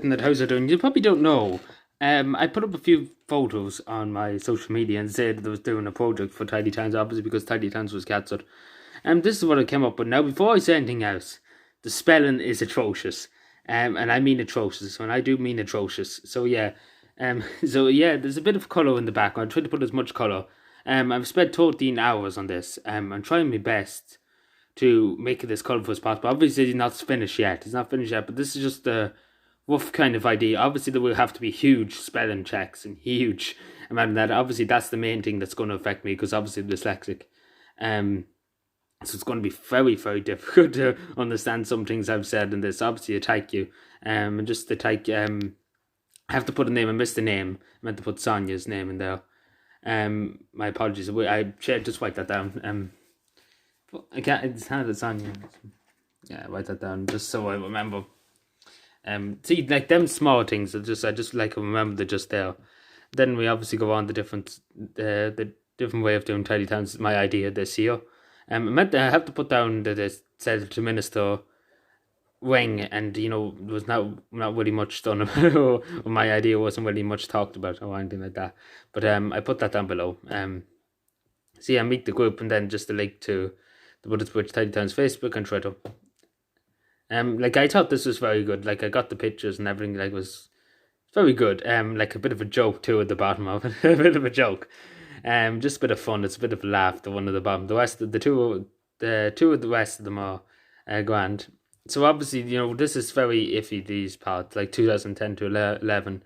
That how's it doing? You probably don't know. I put up a few photos on my social media and said that I was doing a project for Tidy Towns, obviously because Tidy Towns was cancelled. This is what I came up with. Now, before I say anything else, the spelling is atrocious. And I mean atrocious, and I do mean atrocious. So yeah, there's a bit of colour in the background. I tried to put as much colour. I've spent 13 hours on this. I'm trying my best to make it as colourful as possible. Obviously, it's not finished yet. It's not finished yet, but this is just a rough kind of idea. Obviously, there will have to be huge spelling checks and huge amount of that. Obviously, that's the main thing that's going to affect me because obviously I'm dyslexic. So it's going to be very, very difficult to understand some things I've said in this. Obviously, I thank you. And just to thank, I have to put a name. I missed the name. I meant to put Sonia's name in there. My apologies. I should just write that down. I can't. It's not Sonia. Yeah, write that down just so I remember. See, like them small things. I just like remember they're just there. Then we obviously go on the different way of doing Tidy Towns. My idea this year. I have to put down that it said to minister wing, and there was not really much done about it, or my idea wasn't really much talked about or anything like that. But I put that down below. So yeah, meet the group, and then just a link to the Butlersbridge Tidy Towns Facebook and Twitter. Like I thought this was very good. Like I got the pictures and everything. Like it was very good. Like a bit of a joke too at the bottom of it. A bit of a joke. Just a bit of fun. It's a bit of a laugh. The one at the bottom. The two of the rest of them are grand. So obviously, this is very iffy. These parts, like 2010 to 11.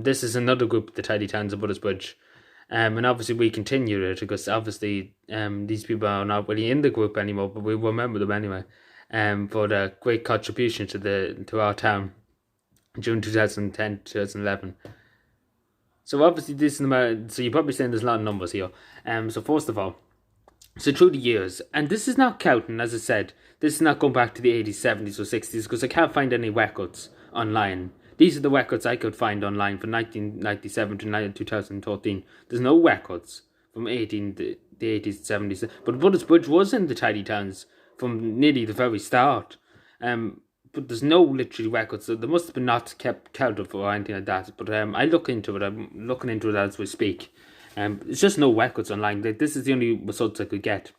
This is another group, the Tidy Towns of Butlersbridge. And obviously we continue it because obviously these people are not really in the group anymore, but we remember them anyway. For the great contribution to our town, June 2010 2011. So obviously this is so you're probably saying there's a lot of numbers here. So first of all, so through the years, and this is not counting, as I said, this is not going back to the 80s, 70s or 60s because I can't find any records online. These are the records I could find online from 1997 to 2013. There's no records from the 80s, 70s. But Butlersbridge was in the Tidy Towns from nearly the very start. But there's no literally records. So there must have been not kept counted for or anything like that. But I look into it. I'm looking into it as we speak. It's just no records online. Like, this is the only results I could get.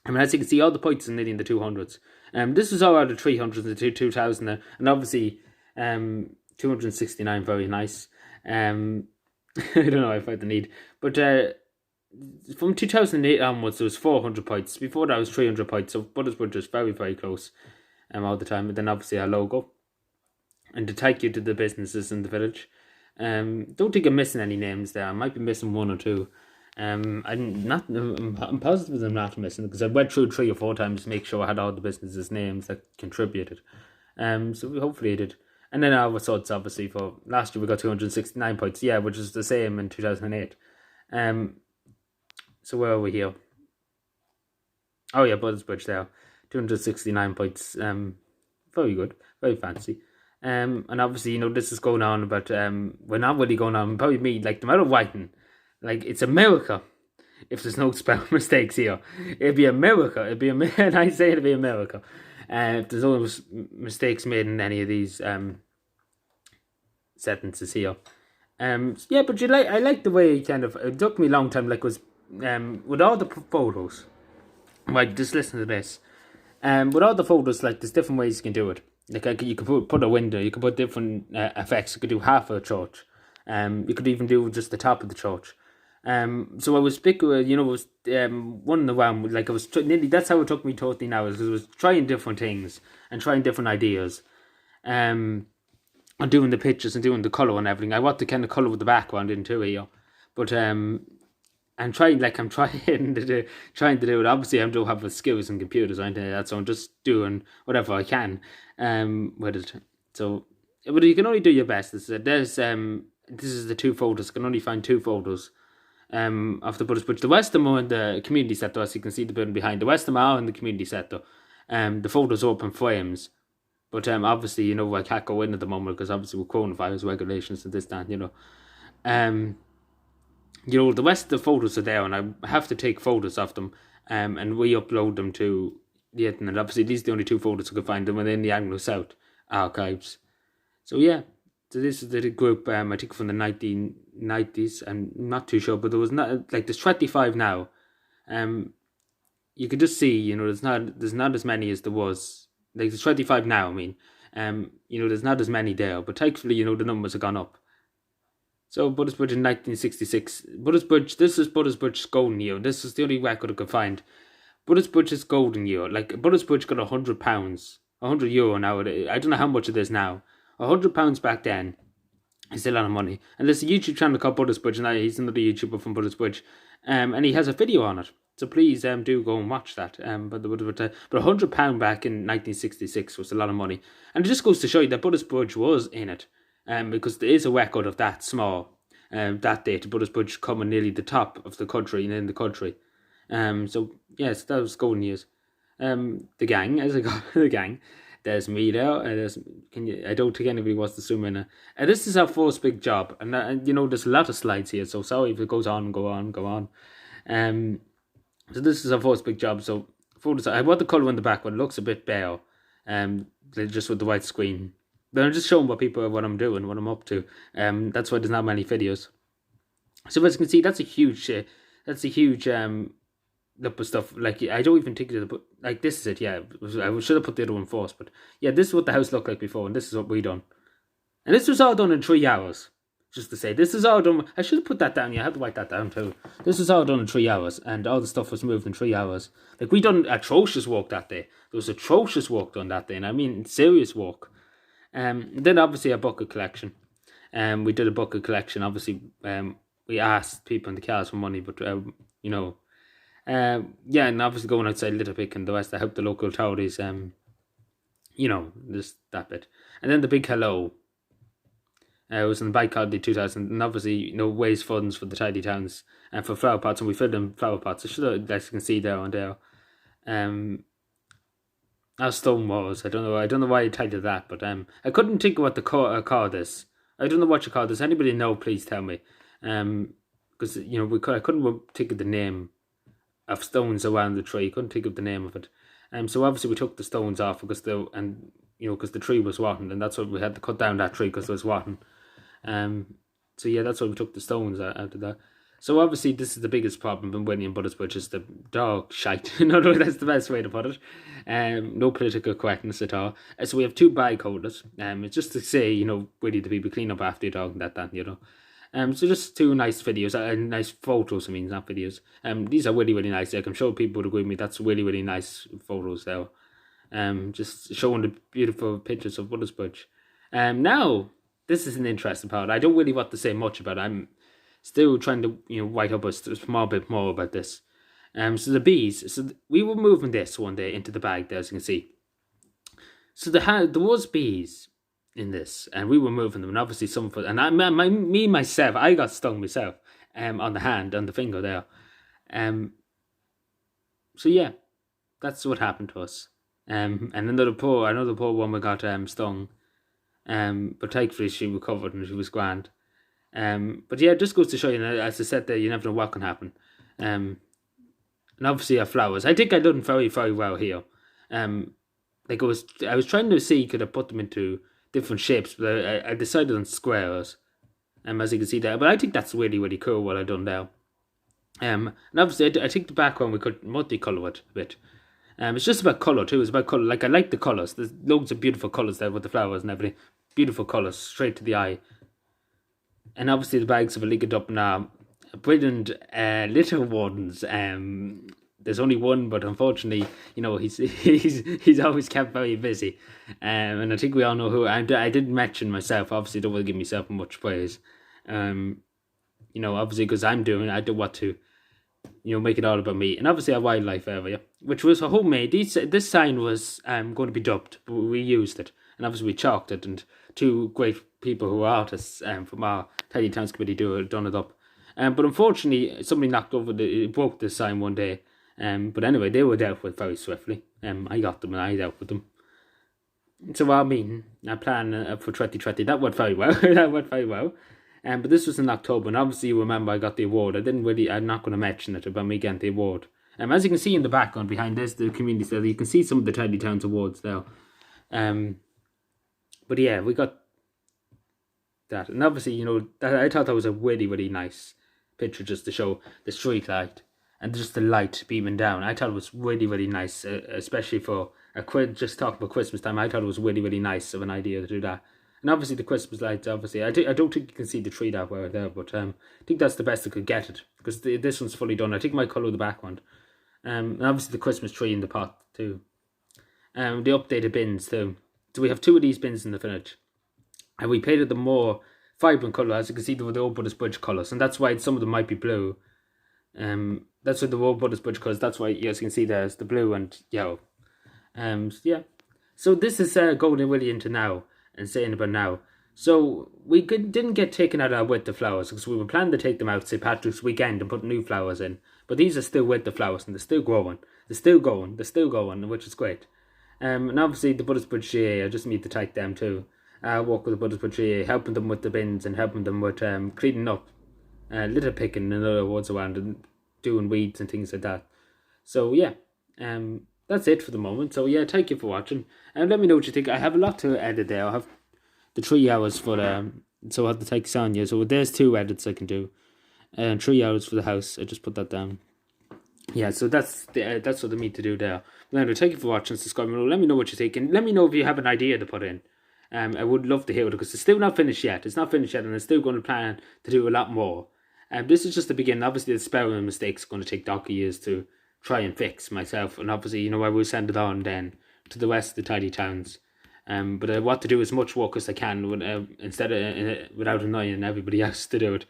I mean, as you can see, all the points are nearly in the 200s. This was all out of 300s and 2000, and obviously 269, very nice. I don't know if I had the need, but from 2008 onwards, there was 400 points. Before that, was 300 points. So Butlersbridge was very, very close all the time. And then obviously our logo, and to take you to the businesses in the village. Don't think I'm missing any names there. I might be missing one or two. I'm positive I'm not missing because I went through 3 or 4 times to make sure I had all the businesses' names that contributed. So hopefully I did. And then our results, obviously, for last year we got 269 points, yeah, which is the same in 2008. So where are we here? Oh yeah, Butlersbridge there, 269 points. Very good, very fancy. And obviously, this is going on, but we're not really going on. Probably me, like the amount of writing, like it's a miracle if there's no spell mistakes here. It'd be a miracle. And I say it'd be a miracle. If there's no mistakes made in any of these sentences here. Yeah, but I like the way it took me a long time, like was with all the photos. Right, just listen to this. With all the photos, like there's different ways you can do it. Like you could put a window, you could put different effects. You could do half of a church. You could even do just the top of the church. So I was picking, was running around, like I was nearly. That's how it took me 13 hours because I was trying different things and trying different ideas. And doing the pictures and doing the colour and everything. I want the kind of colour with the background into here, but I'm trying to do it. Obviously, I don't have the skills in computers or anything like that, so I'm just doing whatever I can with it. So, but you can only do your best. This is the 2 photos. I can only find 2 photos of the Butlersbridge. The rest of them are in the community sector, as you can see the building behind. The rest of them are in the community sector. The photos are open frames. But obviously, I can't go in at the moment because obviously with coronavirus regulations and this, that, the rest of the photos are there, and I have to take photos of them, and re-upload them to the internet. Obviously, these are the only 2 photos I could find them within the Anglo South archives. So yeah, so this is the group. I think from the 1990s. I'm not too sure, but there was not like there's 25 now. Um, you could just see, there's not as many as there was. Like there's 25 now. I mean, there's not as many there, but thankfully, the numbers have gone up. So Buttersbridge in 1966. Buttersbridge. This is Buttersbridge's golden year. This is the only record I could find. Buttersbridge's golden year. Like Buttersbridge got £100, €100 now. I don't know how much it is now. £100 back then is a lot of money. And there's a YouTube channel called Buttersbridge, and he's another YouTuber from Buttersbridge, and he has a video on it. So please do go and watch that. But £100 back in 1966 was a lot of money, and it just goes to show you that Buttersbridge was in it, because there is a record of that small, that date. Buttersbridge coming nearly the top of the country and in the country. So yes, that was golden years. The gang, as I got the gang. There's me there. I don't think anybody wants to zoom in. This is our first big job, and there's a lot of slides here. So sorry if it goes on, go on. So this is our first big job. So photos. I want the color in the back, but it looks a bit bare. Just with the white screen. But I'm just showing what I'm doing, what I'm up to. That's why there's not many videos. So as you can see, that's a huge up with stuff. Like, I don't even think it, like, this is it. Yeah, I should have put the other one first, but yeah, this is what the house looked like before, and this is what we done. And this was all done in 3 hours. Just to say, this is all done. I should have put that down. Yeah, I have to write that down too. This was all done in 3 hours, and all the stuff was moved in 3 hours. Like, we done atrocious work that day. There was atrocious work done that day, and I mean serious work. Then obviously a bucket collection. We did a bucket collection. Obviously, we asked people in the cars for money, but yeah, and obviously going outside Littlepick and the rest, I helped the local authorities, just that bit. And then the big hello. It was in the bike holiday 2000, and obviously, raise funds for the tidy towns and for flower pots, and we filled in flower pots. I should have, as you can see there and there. Our stone walls. I don't know why I titled that, but I couldn't think of what to call this. I don't know what you call this. Anybody know? Please tell me. Because I couldn't think of the name of stones around the tree. Couldn't think of the name of it. So obviously we took the stones off because the tree was rotten, and that's why we had to cut down that tree because it was rotten. So yeah, that's why we took the stones out of that. So obviously this is the biggest problem in Whitney and Buttersbridge, is the dog shite. No, that's the best way to put it. No political correctness at all. So we have 2 bag holders. It's just to say, Whitney, the people clean up after your dog and that. So just 2 nice videos, nice photos, not videos. These are really, really nice. Like, I'm sure people would agree with me. That's really, really nice photos there. Just showing the beautiful pictures of Buttersbridge. Now, this is an interesting part. I don't really want to say much about it. I'm still trying to, write up a small bit more about this. So the bees. So we were moving this one day into the bag there, as you can see. So there was bees in this, and we were moving them, and obviously some for, and myself, I got stung myself, on the hand, on the finger there, so yeah, that's what happened to us, and another poor woman got stung, but thankfully she recovered and she was grand, but yeah, it just goes to show you, as I said there, you never know what can happen, and obviously our flowers. I think I done very, very well here, like I was trying to see could I put them into different shapes, but I decided on squares, as you can see there. But I think that's really, really cool what I done there. And obviously I think the background we could multicolour it a bit. It's just about colour too. It's about colour. Like, I like the colours. There's loads of beautiful colours there with the flowers and everything. Beautiful colours, straight to the eye. And obviously the bags have linked up now. Brilliant little ones. There's only one, but unfortunately, he's always kept very busy. And I think we all know who. I didn't mention myself. Obviously, don't want to give myself much praise. Obviously, because I don't want to, make it all about me. And obviously, our wildlife area, which was a homemade. This sign was going to be dubbed, but we used it. And obviously, we chalked it. And 2 great people who are artists from our Tidy Towns Committee done it up. But unfortunately, somebody broke the sign one day. But anyway, they were dealt with very swiftly. I got them and I dealt with them. So our plan for 2020, that went very well. But this was in October, and obviously you remember I got the award. I'm not going to mention it about me getting the award. As you can see in the background behind this, the community center, you can see some of the Tidy Towns awards there. But yeah, we got that. And obviously, you know, that I thought that was a really, really nice picture just to show the street light and just the light beaming down. I thought it was really, really nice, especially for just talking about Christmas time. I thought it was really, really nice of an idea to do that. And obviously the Christmas lights, obviously, I don't think you can see the tree that well there, but I think that's the best I could get it, because this one's fully done. I think I might colour the background. And obviously the Christmas tree in the pot too. The updated bins too. So we have 2 of these bins in the village, and we painted them more vibrant colour. As you can see, they were the old Butlersbridge colours, and that's why some of them might be blue. That's what the old Butlersbridge colours. That's why, as you can see, there's the blue and yellow. Yeah. So this is going really into now and saying about now. So we didn't get taken out with the flowers, because we were planning to take them out St. Patrick's weekend and put new flowers in. But these are still with the flowers, and they're still growing. They're still going, which is great. And obviously the Butlersbridge GA, I just need to take them too. I work with the Butlersbridge GA, helping them with the bins and helping them with cleaning up, litter picking and other words around, and doing weeds and things like that. So yeah, that's it for the moment. So yeah, thank you for watching, and let me know what you think. I have a lot to edit there. I have the 3 hours for so I have to take Sonia. So there's 2 edits I can do, and 3 hours for the house. I just put that down. Yeah, so that's what I need to do there. But anyway, thank you for watching. Subscribe below. Let me know what you think, and let me know if you have an idea to put in. I would love to hear it, because it's still not finished yet. It's not finished yet, and I'm still going to plan to do a lot more. This is just the beginning. Obviously, the spelling mistakes are going to take donkey years to try and fix myself, and obviously, you know, I will send it on then to the rest of the tidy towns. But I want to do as much work as I can instead of without annoying everybody else to do it.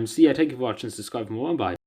So yeah, thank you for watching. Subscribe for more, and bye.